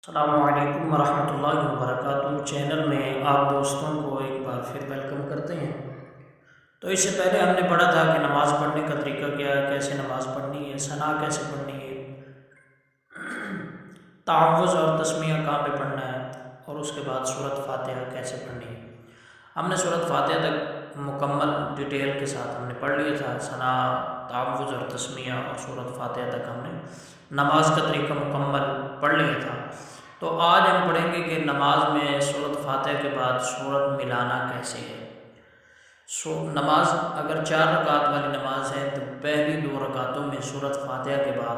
السلام علیکم ورحمۃ اللہ وبرکاتہ۔ چینل میں آپ دوستوں کو ایک بار پھر ویلکم کرتے ہیں۔ تو اس سے پہلے ہم نے پڑھا تھا کہ نماز پڑھنے کا طریقہ کیا ہے، کیسے نماز پڑھنی ہے، ثنا کیسے پڑھنی ہے، تعوذ اور تسمیہ کہاں پہ پڑھنا ہے، اور اس کے بعد سورۃ فاتحہ کیسے پڑھنی ہے۔ ہم نے سورۃ فاتحہ تک مکمل ڈیٹیل کے ساتھ ہم نے پڑھ لیا تھا۔ ثنا، تعوذ اور تسمیہ اور سورۃ فاتحہ تک ہم نے نماز کا طریقہ مکمل پڑھ لیا تھا۔ تو آج ہم پڑھیں گے کہ نماز میں سورۃ فاتحہ کے بعد سورت ملانا کیسے ہے۔ نماز اگر 4 رکعت والی نماز ہے تو پہلی 2 رکعتوں میں سورۃ فاتحہ کے بعد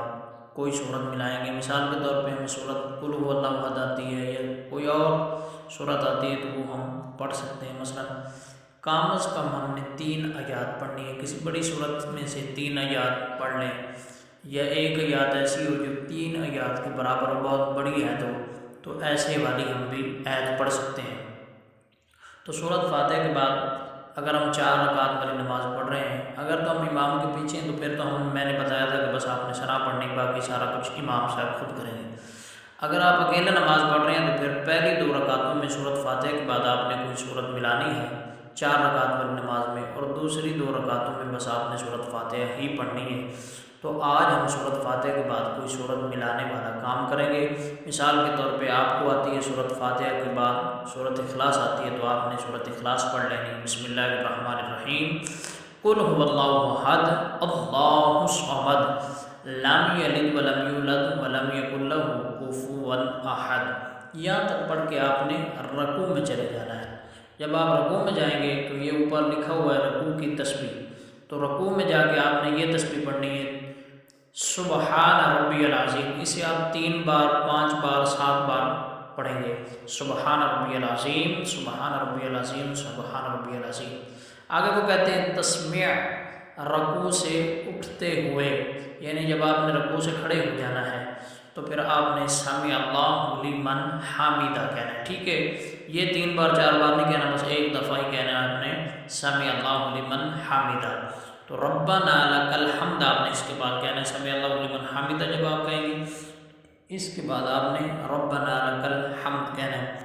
کوئی سورت ملائیں گے۔ مثال کے طور پہ ہمیں سورۃ قل هو اللہ احد آتی ہے یا کوئی اور سورت آتی ہے تو وہ ہم پڑھ سکتے ہیں۔ مثلا کم از کم ہم نے 3 آیات پڑھنی ہے، کسی بڑی سورت میں سے 3 آیات پڑھ لیں، یا ایک آیات ایسی ہو جو 3 آیات کے برابر بہت بڑی ہے تو ایسے والی ہم بھی آیت پڑھ سکتے ہیں۔ تو سورۃ فاتحہ کے بعد اگر ہم 4 رکعت والی نماز پڑھ رہے ہیں، اگر تو ہم امام کے پیچھے ہیں تو پھر تو میں نے بتایا تھا کہ بس آپ نے ثنا پڑھنی، باقی سارا کچھ امام صاحب خود کریں گے۔ اگر آپ اکیلے نماز پڑھ رہے ہیں تو پھر پہلی 2 رکعتوں میں سورۃ فاتحہ کے بعد آپ نے کوئی سورت ملانی ہے 4 رکعت والی نماز میں، اور دوسری 2 رکعتوں میں بس آپ نے سورۃ فاتحہ ہی پڑھنی ہے۔ تو آج ہم سورۃ فاتحہ کے بعد کوئی سورت ملانے والا کام کریں گے۔ مثال کے طور پہ آپ کو آتی ہے سورۃ فاتحہ کے بعد سورۃ اخلاص آتی ہے تو آپ نے سورۃ اخلاص پڑھ لینی۔ بسم اللہ الرحمن الرحیم، قل هو اللہ احد اللہ الصمد لم یلد ولم یولد ولم یکن لہ کفوا احد، یہاں تک پڑھ کے آپ نے رکوع میں چلے جانا ہے۔ جب آپ رکوع میں جائیں گے تو یہ اوپر لکھا ہوا ہے رکوع کی تسبیح، تو رکوع میں جا کے آپ نے یہ تسبیح پڑھنی ہے سبحان ربی العظیم۔ اسے آپ 3 بار 5 بار 7 بار پڑھیں گے، سبحان ربی العظیم سبحان ربی العظیم سبحان ربی العظیم۔ آگے وہ کہتے ہیں تسمیع، رکوع سے اٹھتے ہوئے، یعنی جب آپ نے رکوع سے کھڑے ہو جانا ہے تو پھر آپ نے سمع اللہ لمن حمیدہ کہنا ہے۔ ٹھیک ہے، یہ 3 بار 4 بار نہیں کہنا، بس ایک دفعہ ہی کہنا ہے آپ نے سمع اللہ لمن حمیدہ۔ تو ربنا لک الحمد آپ نے اس کے بعد کہنا ہے سمع اللہ لمن حمیدہ جب آپ کہیں گے، اس کے بعد آپ نے ربنا لک الحمد کہنا ہے۔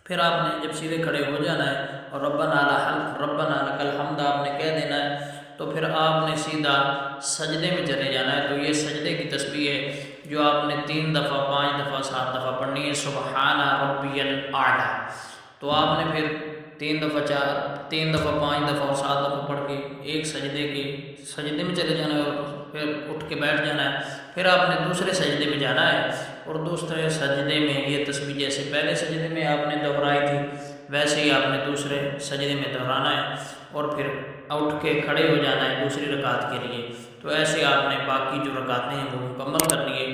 پھر آپ نے جب سیدھے کھڑے ہو جانا ہے اور ربنا لک الحمد آپ نے کہہ دینا ہے، تو پھر آپ نے سیدھا سجدے میں چلے جانا ہے۔ تو یہ سجدے کی تسبیح ہے جو آپ نے 3 دفعہ 5 دفعہ 7 دفعہ پڑھنی ہے، سبحان ربی الاعلی۔ تو آپ نے پھر 3 دفعہ 5 دفعہ اور 7 دفعہ پڑھ کے ایک سجدے میں چلے جانا ہے، اور پھر اٹھ کے بیٹھ جانا ہے۔ پھر آپ نے دوسرے سجدے میں جانا ہے، اور دوسرے سجدے میں یہ تسبیح جیسے پہلے سجدے میں آپ نے دہرائی تھی ویسے ہی آپ نے دوسرے سجدے میں دہرانا ہے، اور پھر اٹھ کے کھڑے ہو جانا ہے دوسری رکعت کے لیے۔ تو ایسے آپ نے باقی جو رکعتیں ہیں وہ مکمل کرنی ہے۔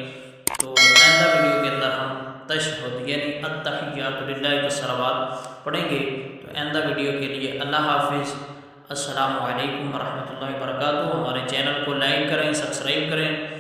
تو آئندہ ویڈیو کے اندر ہم تشہد یعنی التحیات للہ والصلوات پڑھیں گے۔ تو آئندہ ویڈیو کے لیے اللہ حافظ، السلام علیکم ورحمۃ اللہ وبرکاتہ۔ ہمارے چینل کو لائک کریں، سبسکرائب کریں